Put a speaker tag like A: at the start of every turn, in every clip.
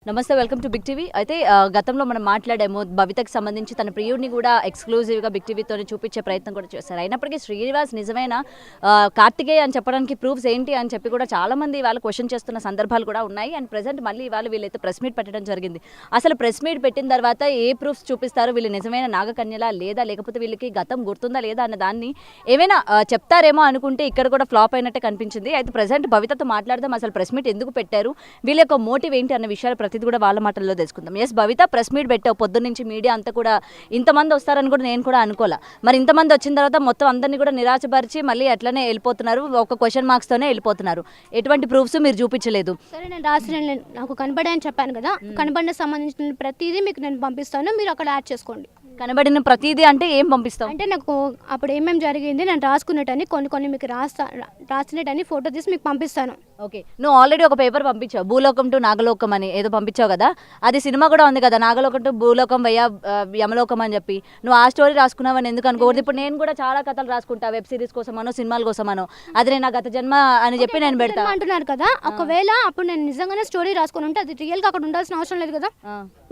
A: నమస్తే, welcome to big TV. అయితే గతంలో మనం మాట్లాడాము భవితకి సంబంధించి తన ప్రియుడిని కూడా ఎక్స్క్లూజివ్గా బిగ్ టీవీతో చూపించే ప్రయత్నం కూడా చేశారు. అయినప్పటికీ శ్రీనివాస్ నిజమైన కార్తికేయ అని చెప్పడానికి ప్రూఫ్స్ ఏంటి అని చెప్పి కూడా చాలామంది వాళ్ళు క్వశ్చన్ చేస్తున్న సందర్భాలు కూడా ఉన్నాయి. అండ్ ప్రజెంట్ మళ్ళీ ఇవాళ వీళ్ళైతే ప్రెస్ మీట్ పెట్టడం జరిగింది. అసలు ప్రెస్ మీట్ పెట్టిన తర్వాత ఏ ప్రూఫ్స్ చూపిస్తారు, వీళ్ళు నిజమైన నాగకన్యలా లేదా, లేకపోతే వీళ్ళకి గతం గుర్తుందా లేదా అన్న దాన్ని ఏమైనా చెప్తారేమో అనుకుంటే ఇక్కడ కూడా ఫ్లాప్ అయినట్టే కనిపించింది. అయితే ప్రజెంట్ భవితతో మాట్లాడదాం, అసలు ప్రెస్ మీట్ ఎందుకు పెట్టారు, వీళ్ళ యొక్క మోటివ్ ఏంటి అన్న విషయాలు ప్రతిదీ కూడా వాళ్ళ మాటల్లో తెలుసుకుందాం. ఎస్ భవిత, ప్రెస్ మీట్ పెట్టావు, పొద్దున్న నుంచి మీడియా అంతా కూడా ఇంతమంది వస్తారని కూడా నేను కూడా అనుకోలే. మరి ఇంతమంది వచ్చిన తర్వాత మొత్తం అందరినీ కూడా నిరాశపరిచి మళ్ళీ అట్లనే వెళ్ళిపోతున్నారు, ఒక క్వశ్చన్ మార్క్స్ తోనే వెళ్ళిపోతున్నారు. ఎటువంటి ప్రూఫ్స్ మీరు చూపించలేదు.
B: సరే, నేను రాసిన నాకు కనబడే అని చెప్పాను కదా, కనబడిన సంబంధించిన ప్రతిదీ మీకు నేను పంపిస్తాను, మీరు అక్కడ యాడ్ చేసుకోండి.
A: కనబడిన ప్రతిదీ అంటే ఏం పంపిస్తాం
B: అంటే నాకు అప్పుడు ఏమేమి జరిగింది నేను రాసుకున్నట్టని కొన్ని మీకు రాసినట్టని ఫోటో తీసి మీకు పంపిస్తాను.
A: ఓకే, నువ్వు ఆల్రెడీ ఒక పేపర్ పంపించావు, భూలోకం టు నాగలోకం అని ఏదో పంపించావు కదా, అది సినిమా కూడా ఉంది కదా, నాగలోకం టు భూలోకం వయ్యా యమలోకం అని చెప్పి. నువ్వు ఆ స్టోరీ రాసుకున్నావని ఎందుకు అనుకోవద్దు. ఇప్పుడు నేను కూడా చాలా కథలు రాసుకుంటా, వెబ్ సిరీస్ కోసమనో సినిమాల కోసమనో, అది నేను గత జన్మ అని చెప్పి నేను పెడతా
B: అంటున్నారు కదా. ఒకవేళ అప్పుడు నేను నిజంగానే స్టోరీ రాసుకుని ఉంటే అది రియల్గా అక్కడ ఉండాల్సిన అవసరం లేదు కదా.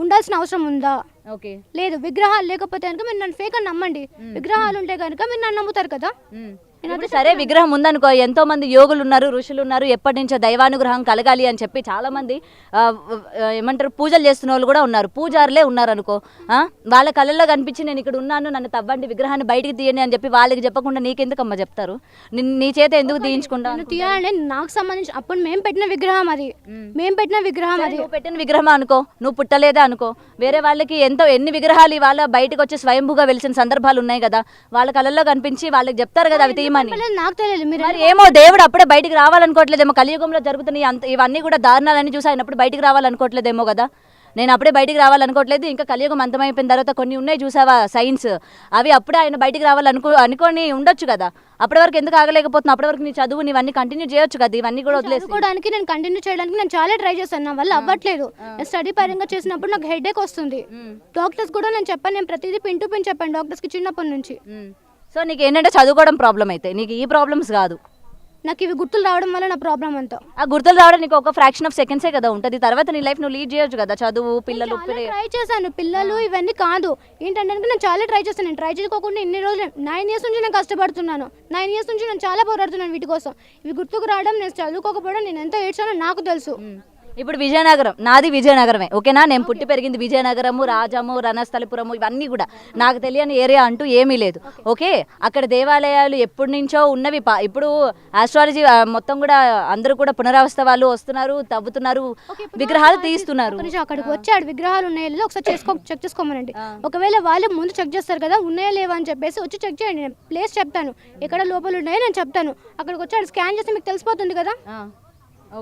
B: ఉండాల్సిన అవసరం ఉందా?
A: ఓకే,
B: లేదు. విగ్రహాలు లేకపోతే కనుక మీరు నన్ను ఫేక్ అని నమ్మండి, విగ్రహాలు ఉంటే కనుక మీరు నన్ను నమ్ముతారు కదా.
A: సరే, విగ్రహం ఉందనుకో, ఎంతో మంది యోగులు ఉన్నారు, ఋషులు ఉన్నారు, ఎప్పటి నుంచో దైవానుగ్రహం కలగాలి అని చెప్పి చాలా మంది ఏమంటారు పూజలు చేస్తున్న వాళ్ళు కూడా ఉన్నారు, పూజారులే ఉన్నారు అనుకో. వాళ్ళ కళ్ళల్లో కనిపించి నేను ఇక్కడ ఉన్నాను, నన్ను తవ్వండి, విగ్రహాన్ని బయటికి తీయండి అని చెప్పి వాళ్ళకి చెప్పకుండా నీకెందుకమ్మా చెప్తారు? నీ చేత ఎందుకు తీయించుకుంటా?
B: తీయాలంటే నాకు సంబంధించి అప్పుడు మేము పెట్టిన విగ్రహం అది, మేము పెట్టిన విగ్రహం అది.
A: నువ్వు పెట్టిన విగ్రహం అనుకో, నువ్వు పుట్టలేదా అనుకో, వేరే వాళ్ళకి ఎన్ని విగ్రహాలు వాళ్ళ బయటకు వచ్చి స్వయంభూగా వెలిసిన సందర్భాలు ఉన్నాయి కదా, వాళ్ళ కళ్ళల్లో కనిపించి వాళ్ళకి చెప్తారు కదా అవి తీయమని.
B: నాకు తెలియదు. మీరు
A: ఏమో దేవుడు అప్పుడే బయటికి రావాలనుకోవట్లేదేమో, కలియుగంలో జరుగుతున్న ఇవన్నీ కూడా దారుణాలని చూసి అయినప్పుడు బయటికి రావాలనుకోవట్లేదేమో కదా. నేను అప్పుడే బయటికి రావాలనుకోవట్లేదు, ఇంకా కలియుగం అంతమైపోయిన తర్వాత కొన్ని ఉన్నాయి చూసావా సైన్స్, అవి అప్పుడే ఆయన బయటికి అనుకొని ఉండొచ్చు కదా. అప్పటి వరకు ఎందుకు ఆగలేకపోతున్నావు? అప్పటి వరకు నీ చదువు ఇవన్నీ కంటిన్యూ చేయొచ్చు కదా, ఇవన్నీ కూడా
B: వదిలేసుకోవడానికి. నేను కంటిన్యూ చేయడానికి నేను చాలా ట్రై చేస్తాను, నా వల్ల అవ్వట్లేదు. స్టడీ పరంగా చేసినప్పుడు నాకు హెడేక్ వస్తుంది. డాక్టర్స్ కూడా నేను చెప్పాను, నేను ప్రతిదీ పిన్ టు పిన్ చెప్పాను డాక్టర్స్కి చిన్నప్పటి నుంచి.
A: సో నీకు ఏంటంటే చదువుకోవడం ప్రాబ్లం, అయితే నీకు ఈ ప్రాబ్లమ్స్ కాదు.
B: నాకు ఇవి గుర్తులు రావడం వల్ల నా ప్రాబ్లం అంతా.
A: ఆ గుర్తులు రావడం నీకు ఒక ఫ్రాక్షన్ ఆఫ్ సెకండ్సే కదా ఉంటుంది, తర్వాత నీ లైఫ్ నువ్వు లీడ్ చేయొచ్చు కదా. చదువు, పిల్లలు
B: ట్రై చేశాను, పిల్లలు ఇవన్నీ కాదు. ఏంటంటే నేను చాలా ట్రై చేస్తాను. నేను ట్రై చేసుకోకుండా ఇన్ని రోజులు 9 years నుంచి నేను కష్టపడుతున్నాను. 9 years నుంచి నేను చాలా పోరాడుతున్నాను వీటి కోసం. ఇవి గుర్తుకు రావడం, నేను చదువుకోకపోవడం, నేను ఎంత ఏడ్చానో నాకు తెలుసు.
A: ఇప్పుడు విజయనగరం నాది, విజయనగరమే ఓకేనా. నేను పుట్టి పెరిగింది విజయనగరము, రాజము, రణస్థలపురము, ఇవన్నీ కూడా నాకు తెలియని ఏరియా అంటూ ఏమీ లేదు. ఓకే, అక్కడ దేవాలయాలు ఎప్పటి నుంచో ఉన్నవి. ఇప్పుడు ఆస్ట్రాలజీ మొత్తం కూడా అందరూ కూడా పునరావస్థ వాళ్ళు వస్తున్నారు, తవ్వుతున్నారు, విగ్రహాలు తీస్తున్నారు.
B: అక్కడికి వచ్చాడు విగ్రహాలు ఉన్నాయో లేదో ఒకసారి చెక్ చేసుకోమనండి. ఒకవేళ వాళ్ళు ముందు చెక్ చేస్తారు కదా, ఉన్నాయా లేవా అని చెప్పేసి వచ్చి చెక్ చేయండి. నేను ప్లేస్ చెప్తాను, ఎక్కడ లోపల ఉన్నాయో నేను చెప్తాను. అక్కడికి వచ్చాడు స్కాన్ చేస్తే మీకు తెలిసిపోతుంది కదా,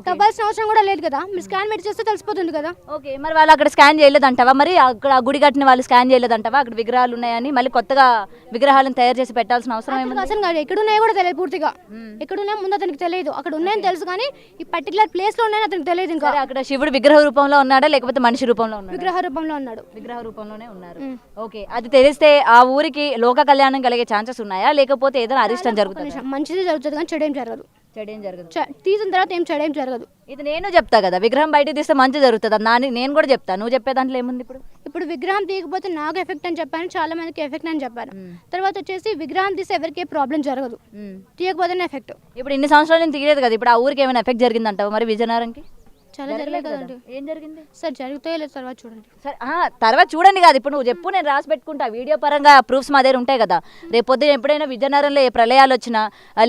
B: తవ్వాల్సిన అవసరం కూడా లేదు కదా, మీరు స్కాన్ పెట్టి చేస్తే తెలిసిపోతుంది కదా.
A: ఓకే, మరి వాళ్ళు అక్కడ స్కాన్ చేయలేదంటావా? మరి అక్కడ గుడి కట్టిన వాళ్ళు స్కాన్ చేయలేదంటావా? అక్కడ విగ్రహాలు ఉన్నాయని మళ్ళీ కొత్తగా విగ్రహాలను తయారు చేసి పెట్టాల్సిన అవసరం ఏముంది?
B: అసలు కాదు, ఎక్కడ ఉన్నాయో కూడా తెలియదు పూర్తిగా. ఎక్కడ ఉన్నాయో ముందు అతనికి తెలియదు, అక్కడ ఉన్నాయని తెలుసు కానీ ఈ పర్టికులర్ ప్లేస్ లో ఉన్నాయని అతనికి తెలియదు. ఇంకా
A: అక్కడ శివుడు విగ్రహ రూపంలో ఉన్నాడా లేకపోతే మనిషి రూపంలో ఉన్నాడు?
B: విగ్రహ రూపంలో ఉన్నాడు.
A: విగ్రహ రూపంలోనే ఉన్నారు. ఓకే, అది తెలిస్తే ఆ ఊరికి లోక కళ్యాణం కలిగే ఛాన్సెస్ ఉన్నాయా, లేకపోతే ఏదైనా అరిష్టం జరుగుతుంది?
B: మంచిది జరుగుతుంది కానీ చెడేం జరగదు.
A: తీసిన
B: తర్వాత ఏం చెడేం జరగదు.
A: ఇది నేను చెప్తా కదా, విగ్రహం బయటకు తీస్తే మంచి జరుగుతుంది అని నేను కూడా చెప్తాను. నువ్వు చెప్పే దాంట్లో ఏముంది?
B: ఇప్పుడు విగ్రహం తీయకపోతే నాకు ఎఫెక్ట్ అని చెప్పాను, చాలా మందికి ఎఫెక్ట్ అని చెప్పాను. తర్వాత వచ్చేసి విగ్రహం తీస్తే ఎవరికి ప్రాబ్లం జరగదు, తీయకపోతేనే ఎఫెక్ట్.
A: ఇప్పుడు ఇన్ని సంవత్సరాలు నేను తీయలేదు కదా, ఇప్పుడు ఆ ఊరికి ఏమైనా ఎఫెక్ట్ జరిగిందంటావు మరి విజయనగరంకి?
B: చాలా జరగలేదు కదండి.
A: ఏం జరిగింది
B: సార్? జరుగుతాయో లేదు తర్వాత చూడండి.
A: సరే, తర్వాత చూడండి కాదు, ఇప్పుడు నువ్వు చెప్పు, నేను రాసి పెట్టుకుంటా. వీడియో పరంగా ప్రూఫ్స్ మా దగ్గర ఉంటాయి కదా. రేపు పొద్దున ఎప్పుడైనా విజయనగరంలో ఏ ప్రళయాలు వచ్చినా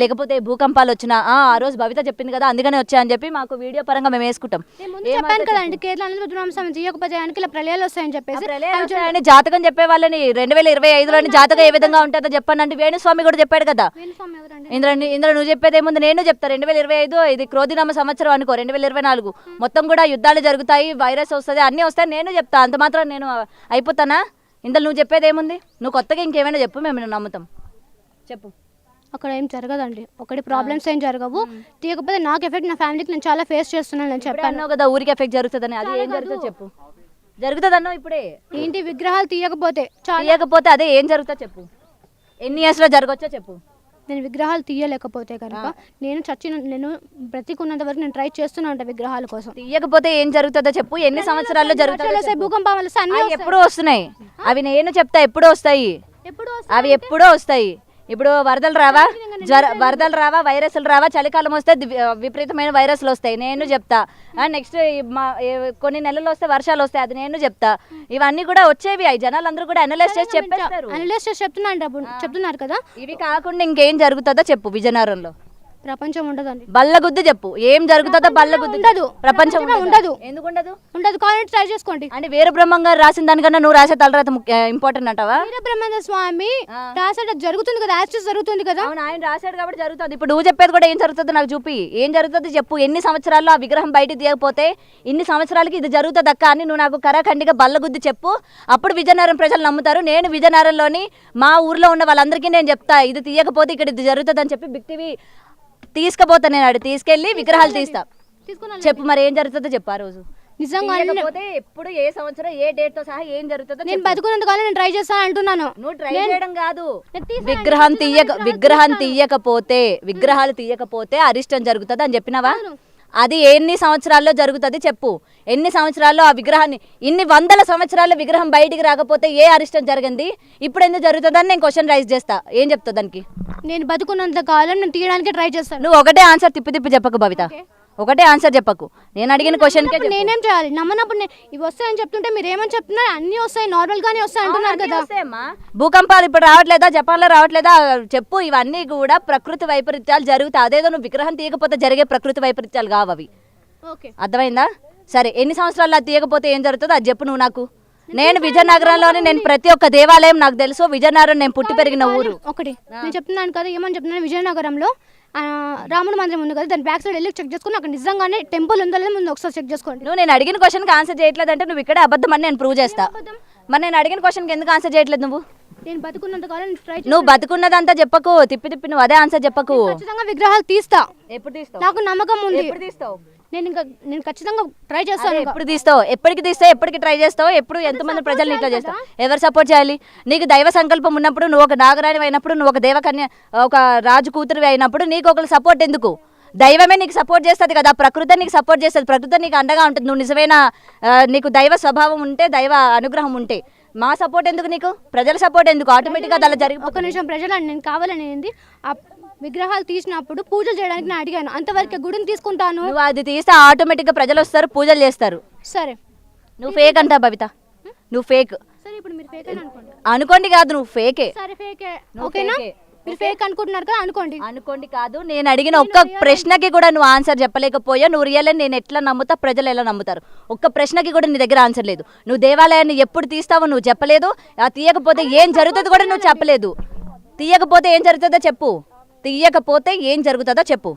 A: లేకపోతే భూకంపాలు వచ్చినా ఆ రోజు భవిత చెప్పింది కదా అందుకనే వచ్చా అని చెప్పి మాకు వీడియో పరంగా మేము వేసుకుంటాం.
B: చెప్పాను కదండి, కేరళ తీయకపోతే ఇలా ప్రళయాలు వస్తాయని చెప్పేసి
A: జాతకం చెప్పే వాళ్ళని 2025లోని జాతకం ఏ విధంగా ఉంటుందో చెప్పండి అంటే వేణుస్వామి కూడా చెప్పాడు కదా. ఇంద్ర నువ్వు చెప్పేది ఏముంది, నేను చెప్తా. 2025 ఇది క్రోధినామ సంవత్సరం అనుకో, 2024 మొత్తం కూడా యుద్ధాలు జరుగుతాయి, వైరస్ వస్తుంది, అన్నీ వస్తాయి, నేను చెప్తా. అంత మాత్రం నేను అయిపోతానా? ఇందులో నువ్వు చెప్పేది ఏముంది? నువ్వు కొత్తగా ఇంకేమైనా చెప్పు, మేము నమ్ముతాం. చెప్పు.
B: అక్కడ ఏం జరగదండి, ఒకటి ప్రాబ్లమ్స్ ఏం జరగవు. తీయకపోతే నాకు ఎఫెక్ట్ నా ఫ్యామిలీకి నేను చాలా ఫేస్ చేస్తున్నాను. నేను చెప్పాను
A: కదా ఊరికి ఎఫెక్ట్ జరుగుతుందని, అది ఏం జరుగుతుందో చెప్పు. జరుగుతుంది అన్నావు ఇప్పుడే.
B: ఏంటి విగ్రహాలు తీయకపోతే
A: అదే ఏం జరుగుతుందో చెప్పు. ఎన్ని ఇయర్స్లో జరగవచ్చో చెప్పు.
B: నేను విగ్రహాలు తీయలేకపోతే కనుక నేను బ్రతికున్నంత వరకు నేను ట్రై చేస్తూనే ఉంటాను విగ్రహాల కోసం.
A: తీయకపోతే ఏం జరుగుతుందో చెప్పు, ఎన్ని సంవత్సరాల్లో జరుగుతుందో
B: వస్తాయి, భూకంపాలు వస్తాయి, అన్నీ
A: అవి ఎప్పుడూ వస్తున్నాయి. అవి నేను చెప్తా ఎప్పుడూ వస్తాయి,
B: ఎప్పుడు
A: అవి ఎప్పుడో వస్తాయి. ఇప్పుడు వరదలు రావా వైరస్లు రావా, చలికాలం వస్తే విపరీతమైన వైరస్లు వస్తాయి, నేను చెప్తా. నెక్స్ట్ కొన్ని నెలలు వస్తే వర్షాలు వస్తాయి, అది నేను చెప్తా. ఇవన్నీ కూడా వచ్చేవి, అవి జనాలు అందరూ కూడా అనలైజ్ చేసి చెప్పేస్తారు.
B: అనలైజ్ చేసి చెప్తున్నారు కదా.
A: ఇవి కాకుండా ఇంకేం జరుగుతుందో చెప్పు. విజయనగరంలో
B: ప్రపంచం ఉండదండి.
A: బల్లగుద్దు చెప్పు, ఏం జరుగుతుందో బల్లగుద్దు.
B: ఉండదు,
A: ప్రపంచం
B: ఉండదు.
A: ఎందుకు ఉండదు?
B: ఉండదు, కావాలంటే ట్రై చేసుకోండి.
A: అంటే వీరబ్రహ్మం గారు రాసిన దానికన్నా నువ్వు రాసే తలరాత ఇంపార్టెంట్ అంటావా?
B: వీరబ్రహ్మేంద్ర స్వామి రాసేట జరుగుతుంది కదా, యాక్సెస్ జరుగుతుంది కదా.
A: అవును, ఆయన రాశాడు కాబట్టి జరుగుతుంది. ఇప్పుడు నువ్వు చెప్పేది కూడా ఏం జరుగుతుందో నాకు చూపి, ఏం జరుగుతుందో చెప్పు. ఎన్ని సంవత్సరాల్లో ఆ విగ్రహం బయట తీయకపోతే ఇన్ని సంవత్సరాలకి ఇది జరుగుతుంది అక్క అని నువ్వు నాకు కరాఖండిగా బల్లగుద్ది చెప్పు. అప్పుడు విజయనగరం ప్రజలు నమ్ముతారు. నేను విజయనగరంలోని మా ఊర్లో ఉన్న వాళ్ళందరికీ నేను చెప్తా, ఇది తీయకపోతే ఇక్కడ ఇది జరుగుతుంది అని చెప్పి బిగ్ టీవీ తీసుకుపోతా. నేను అటు తీసుకెళ్ళి విగ్రహాలు తీస్తా. చెప్పు మరి ఏం జరుగుతుందో చెప్పు. ఆ రోజు
B: నిజంగా
A: ఎప్పుడు ఏ సంవత్సరం ఏ డేట్ తో సహా ఏం జరుగుతుందో
B: నేను బతుకున్నంత కాలం నేను ట్రై చేస్తాను అంటున్నాను.
A: నువ్వు ట్రై చేయడం కాదు, విగ్రహాలు తీయకపోతే అరిష్టం జరుగుతుంది అని చెప్పినావా? అది ఎన్ని సంవత్సరాల్లో జరుగుతుంది చెప్పు. ఎన్ని సంవత్సరాల్లో ఆ విగ్రహాన్ని, ఇన్ని వందల సంవత్సరాల్లో విగ్రహం బయటికి రాకపోతే ఏ అరిష్టం జరిగింది, ఇప్పుడు ఎందుకు జరుగుతుందని నేను క్వశ్చన్ రైజ్ చేస్తా. ఏం చెప్తా దానికి?
B: నేను బతుకున్నంత కాలం నేను తీయడానికి ట్రై చేస్తాను.
A: నువ్వు ఒకటే ఆన్సర్ తిప్పి చెప్పకు భవిత, ఒకటే ఆన్సర్ చెప్పకు. నేను అడిగిన క్వశ్చన్ కే
B: నేనేం చేయాలి? నమ్మనప్పుడు ఇవి వస్తాయని చెప్తుంటే మీరు ఏమని చెప్తున్నారు? అన్ని వస్తాయి, నార్మల్ గానే వస్తాయి అంటున్నారు కదా.
A: భూకంపాలు ఇప్పుడు రావట్లేదా, జపాన్ లో రావట్లేదా చెప్పు. ఇవన్నీ కూడా ప్రకృతి వైపరీత్యాలు జరుగుతాయి. అదేదో నువ్వు విగ్రహం తీయకపోతే జరిగే ప్రకృతి వైపరీత్యాలు కావు అవి. అర్థమైందా? సరే, ఎన్ని సంవత్సరాలు అది తీయకపోతే ఏం జరుగుతుందో అది చెప్పు నువ్వు నాకు. నేను విజయనగరంలోని నేను ప్రతి ఒక్క దేవాలయం నాకు తెలుసు. విజయనగరం నేను పుట్టి పెరిగిన ఊరు.
B: ఒకటి నేను చెప్తున్నాను కదా, ఏమని చెప్తున్నాను, విజయనగరంలో రాముడు మందిరం ఉంది కదా, దాని బ్యాక్ సైడ్ వెళ్ళి చెక్ చేసుకుని అక్కడ నిజంగానే టెంపుల్ ఉందో లేదో ముందు ఒకసారి చెక్ చేసుకోండి.
A: నువ్వు నేను అడిగిన క్వశ్చన్కి ఆన్సర్ చేయట్లేదు అంటే నువ్వు ఇక్కడ అబద్ధం అని నేను ప్రూవ్ చేస్తా. మరి నేను అడిగిన క్వశ్చన్కి ఎందుకు ఆన్సర్ చేయట్లేదు నువ్వు?
B: నేను బతుకున్నంత కాలం
A: నువ్వు బతుకున్నదంతా చెప్పకు, తిప్పి నువ్వు అదే ఆన్సర్ చెప్పకు.
B: ఖచ్చితంగా విగ్రహాలు తీస్తా.
A: ఎప్పుడు తీస్తావు?
B: నాకు నమ్మకం ఉంది.
A: ఎప్పుడు తీస్తావు?
B: నేను ఖచ్చితంగా ట్రై చేస్తాను.
A: ఎప్పుడు తీస్తావు? ఎప్పటికి ట్రై చేస్తావు? ఎప్పుడు ఎంతమంది ప్రజల్ని ఇట్లా చేస్తావు? ఎవరు సపోర్ట్ చేయాలి? నీకు దైవ సంకల్పం ఉన్నప్పుడు, నువ్వు ఒక నాగరాణి అయినప్పుడు, నువ్వు ఒక దేవకన్య, ఒక రాజు కూతురు అయినప్పుడు నీకు ఒకరు సపోర్ట్ ఎందుకు? దైవమే నీకు సపోర్ట్ చేస్తుంది కదా, ప్రకృతి నీకు సపోర్ట్ చేస్తుంది, ప్రకృతి నీకు అండగా ఉంటుంది. నువ్వు నిజమైన నీకు దైవ స్వభావం ఉంటే, దైవ అనుగ్రహం ఉంటే మా సపోర్ట్ ఎందుకు? నీకు ప్రజల సపోర్ట్ ఎందుకు? ఆటోమేటిక్గా అలా జరిగి
B: ఒక నిమిషం, ప్రజలు నేను కావాలని ఏంది విగ్రహాలు తీసినప్పుడు పూజలు చేయడానికి నేను అడిగాను, అంతవరకు గుడిని తీసుకుంటాను.
A: నువ్వు అది తీస్తే ఆటోమేటిక్గా ప్రజలు వస్తారు, పూజలు చేస్తారు.
B: సరే,
A: నువ్వు ఫేక్ అంటా భవిత, నువ్వు ఫేక్.
B: సరే, ఇప్పుడు మీరు ఫేక్ అని
A: అనుకోండి కాదు, నువ్వు ఫేకే.
B: సరే, ఫేకే, ఓకేనా? మీరు ఫేక్ అనుకుంటున్నారు కదా, అనుకోండి
A: కాదు. నేను అడిగిన ఒక్క ప్రశ్నకి కూడా నువ్వు ఆన్సర్ చెప్పలేకపోయా. నువ్వు రియల్ అని నేను ఎట్లా నమ్ముతా, ప్రజలు ఎలా నమ్ముతారు? ఒక్క ప్రశ్నకి కూడా నీ దగ్గర ఆన్సర్ లేదు. నువ్వు దేవాలయాన్ని ఎప్పుడు తీస్తావో నువ్వు చెప్పలేదు, తీయకపోతే ఏం జరుగుతుందో కూడా నువ్వు చెప్పలేదు. తీయకపోతే ఏం జరుగుతుందో చెప్పు. తీయకపోతే ఏం జరుగుతుందో చెప్పు.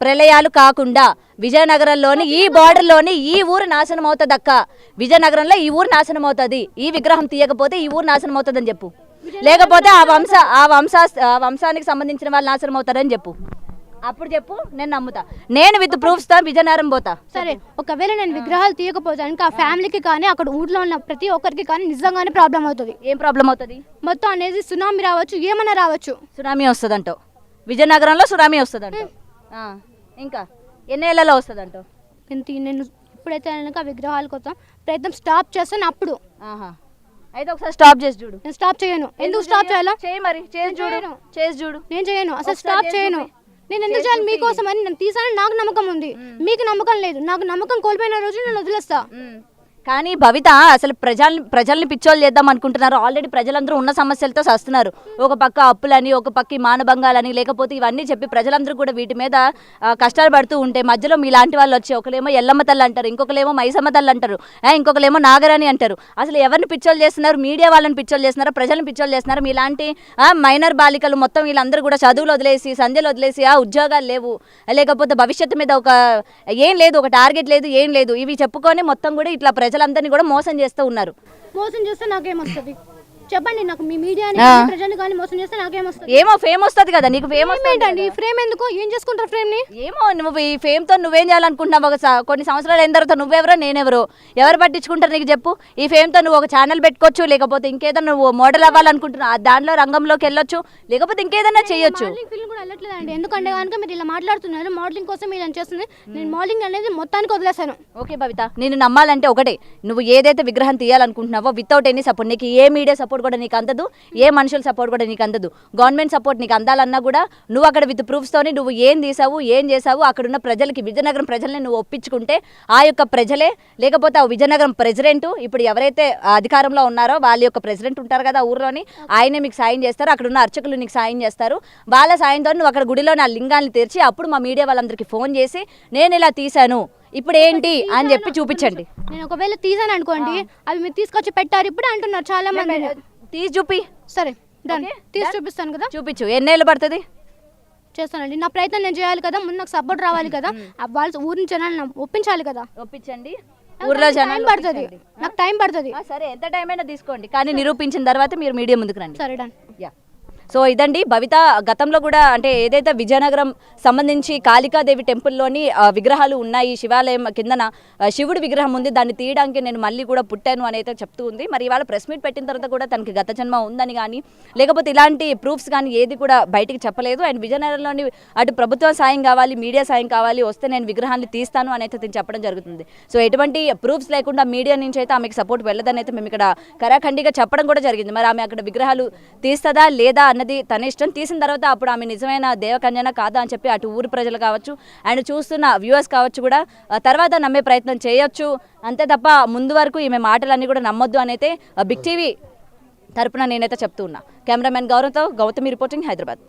A: ప్రళయాలు కాకుండా విజయనగరంలోని ఈ బార్డర్లోని ఈ ఊరు నాశనం అవుతుంది అక్క. విజయనగరంలో ఈ ఊరు నాశనం అవుతుంది. ఈ విగ్రహం తీయకపోతే ఈ ఊరు నాశనం అవుతుంది అని చెప్పు. లేకపోతే ఆ వంశానికి సంబంధించిన వాళ్ళు నాశనం అవుతారని చెప్పు. అప్పుడు చెప్పు, నేను నమ్ముతా. నేను విత్ ప్రూఫ్స్ తో విజయనగరం పోతా.
B: సరే, ఒకవేళ నేను విగ్రహాలు తీయకపోతే ఆ ఫ్యామిలీకి కానీ అక్కడ ఊర్లో ఉన్న ప్రతి ఒక్కరికి కానీ నిజంగానే ప్రాబ్లం అవుతుంది.
A: ఏం ప్రాబ్లం అవుతుంది? మొత్తం
B: అనేది సునామీ రావచ్చు, ఏమైనా రావచ్చు.
A: సునామీ వస్తుంది అంటావు? విజయనగరంలో సునామీ వస్తుంది అంటావు? ఇంకా ఎన్ని ఏళ్లలో వస్తుంది అంటావు?
B: నేను ఇప్పుడైతే విగ్రహాల కోసం ప్రయత్నం స్టాప్ చేస్తాను. అప్పుడు
A: అయితే ఒకసారి స్టాప్ చేసి చూడు.
B: నేను స్టాప్ చేయను. ఎందుకు స్టాప్ చేయాలా?
A: చేయి మరి, చేసి చూడు.
B: నేను చేయను, అసలు స్టాప్ చేయను. నేను ఎందుకు చేయాలి? మీకోసం అని నేను తీసానని నాకు నమ్మకం ఉంది, మీకు నమ్మకం లేదు. నాకు నమ్మకం కోల్పోయిన రోజు నేను వదిలేస్తా.
A: కానీ భవిత అసలు ప్రజల్ని పిచ్చోళ్ళు చేద్దాం అనుకుంటున్నారు. ఆల్రెడీ ప్రజలందరూ ఉన్న సమస్యలతో వస్తున్నారు. ఒక పక్క అప్పులని, ఒక పక్క మానభంగాలని, లేకపోతే ఇవన్నీ చెప్పి ప్రజలందరూ కూడా వీటి మీద కష్టాలు పడుతూ ఉంటే మధ్యలో మీలాంటి వాళ్ళు వచ్చి ఒకలేమో ఎల్లమ్మ తల్లి అంటారు, ఇంకొకలేమో మైసమ్మ తల్లి అంటారు, ఇంకొకలేమో నాగరాణి అంటారు. అసలు ఎవరిని పిచ్చోళ్ళు చేస్తున్నారు? మీడియా వాళ్ళని పిచ్చోళ్ళు చేస్తున్నారా? ప్రజలను పిచ్చోళ్ళు చేస్తున్నారు? మీలాంటి మైనర్ బాలికలు మొత్తం వీళ్ళందరూ కూడా చదువులు వదిలేసి, సంధ్యలు వదిలేసి, ఉద్యోగాలు లేవు, లేకపోతే భవిష్యత్తు మీద ఏం లేదు, ఒక టార్గెట్ లేదు, ఏం లేదు, ఇవి చెప్పుకొని మొత్తం కూడా ఇట్లా ప్రజలందరినీ కూడా మోసం చేస్తూ ఉన్నారు.
B: మోసం చేస్తే నాకేమొస్తుంది? చెప్పండి నాకు మీ మీడియా ప్రజలు కానీ మోసం చేస్తే నాకేమొస్తుంది?
A: ఏమో ఫేమ్ వస్తుంది కదా నీకు, ఫేమ్
B: ఏంటండి ఫ్రేమ్ ఎందుకు? ఏం చేసుకుంటారు ఫ్రేమ్ ని?
A: ఏమో నువ్వు ఈ ఫేమ్ తో నువ్వేం చేయాలనుకుంటున్నావు? కొన్ని సంవత్సరాలు అయిన తర్వాత నువ్వెవరో నేనెవరో ఎవరు పట్టించుకుంటారు నీకు చెప్పు. ఈ ఫేమ్ తో నువ్వు ఒక ఛానల్ పెట్టుకోవచ్చు, లేకపోతే ఇంకేదో నువ్వు మోడల్ అవ్వాలనుకుంటున్నావు దాంట్లో రంగంలోకి వెళ్ళొచ్చు, లేకపోతే ఇంకేదైనా చేయొచ్చు.
B: మోడలింగ్ ఫీల్డ్ కూడా వెళ్ళట్లేదండి. ఎందుకంటే కనుక మీరు ఇలా మాట్లాడుతున్నారు, మోడలింగ్ కోసం మీరు చేస్తుంది. నేను మోడలింగ్ అనేది మొత్తానికి వదిలేసాను.
A: ఓకే భవిత, నేను నమ్మాలంటే ఒకటే, నువ్వు ఏదైతే విగ్రహం తీయాలనుకుంటున్నావో వితౌట్ ఎనీ సపోర్ట్, నీకు ఏ మీడియా సపోర్ట్ కూడా నీకు అందదు, ఏ మనుషుల సపోర్ట్ కూడా నీకు అందదు. గవర్నమెంట్ సపోర్ట్ నీకు అందాలన్నా కూడా నువ్వు అక్కడ విత్ ప్రూఫ్స్ తోని నువ్వు ఏం తీసావు ఏం చేసావు అక్కడున్న ప్రజలకి, విజయనగరం ప్రజల్ని నువ్వు ఒప్పించుకుంటే ఆ యొక్క ప్రజలే, లేకపోతే ఆ విజయనగరం ప్రెసిడెంట్ ఇప్పుడు ఎవరైతే అధికారంలో ఉన్నారో వాళ్ళ యొక్క ప్రెసిడెంట్ ఉంటారు కదా ఊర్లోని, ఆయనే మీకు సాయం చేస్తారు, అక్కడ ఉన్న అర్చకులు నీకు సాయం చేస్తారు. వాళ్ళ సాయంతో నువ్వు అక్కడ గుడిలో నా లింగాన్ని తెరిచి అప్పుడు మా మీడియా వాళ్ళందరికీ ఫోన్ చేసి నేను ఇలా తీశాను ఇప్పుడు ఏంటి అని చెప్పి చూపించండి.
B: నేను ఒకవేళ తీసాను అనుకోండి, అవి మీరు తీసుకొచ్చి పెట్టారు ఇప్పుడు అంటున్నారు చాలా మంది.
A: తీసి చూపి.
B: సరే డన్, తీసి చూపిస్తాను కదా.
A: చూపించు. ఎన్నేళ్ళు పడుతుంది?
B: చేస్తానండి. నా ప్రయత్నం నేను చేయాలి కదా, ముందు నాకు సపోర్ట్ రావాలి కదా, వాళ్ళ ఊరిని జనాలను ఒప్పించాలి కదా.
A: ఒప్పించండి. ఊర్లో జనాలు
B: పడుతుంది, నాకు టైం పడుతుంది.
A: సరే ఎంత టైం అయినా తీసుకోండి, కానీ నిరూపించిన తర్వాత మీరు మీడియా ముందుకు రండి.
B: సరే డన్.
A: యా. సో ఇదండి భవిత గతంలో కూడా అంటే ఏదైతే విజయనగరం సంబంధించి కాళికాదేవి టెంపుల్లోని విగ్రహాలు ఉన్నాయి, శివాలయం కిందన శివుడి విగ్రహం ఉంది, దాన్ని తీయడానికి నేను మళ్ళీ కూడా పుట్టాను అని అయితే చెప్తూ ఉంది. మరి ఇవాళ ప్రెస్ మీట్ పెట్టిన తర్వాత కూడా తనకి గత జన్మ ఉందని కానీ లేకపోతే ఇలాంటి ప్రూఫ్స్ కానీ ఏది కూడా బయటికి చెప్పలేదు. అండ్ విజయనగరంలోని అటు ప్రభుత్వ సాయం కావాలి, మీడియా సాయం కావాలి, వస్తే నేను విగ్రహాన్ని తీస్తాను అని అయితే నేను చెప్పడం జరుగుతుంది. సో ఎటువంటి ప్రూఫ్స్ లేకుండా మీడియా నుంచి అయితే ఆమెకు సపోర్ట్ వెళ్ళదని అయితే మేము ఇక్కడ కరాఖండిగా చెప్పడం కూడా జరిగింది. మరి ఆమె అక్కడ విగ్రహాలు తీస్తుందా లేదా అన్నది తన ఇష్టం. తీసిన తర్వాత అప్పుడు ఆమె నిజమైన దేవకన్యనా కాదా అని చెప్పి అటు ఊరి ప్రజలు కావచ్చు అండ్ చూస్తున్న వ్యూవర్స్ కావచ్చు కూడా తర్వాత నమ్మే ప్రయత్నం చేయొచ్చు. అంతే తప్ప ముందు వరకు ఈమె మాటలన్నీ కూడా నమ్మొద్దు అని అయితే బిగ్ టీవీ తరపున నేనైతే చెప్తూ ఉన్నా. కెమెరామెన్ గౌరవ్తో గౌతమి రిపోర్టింగ్, హైదరాబాద్.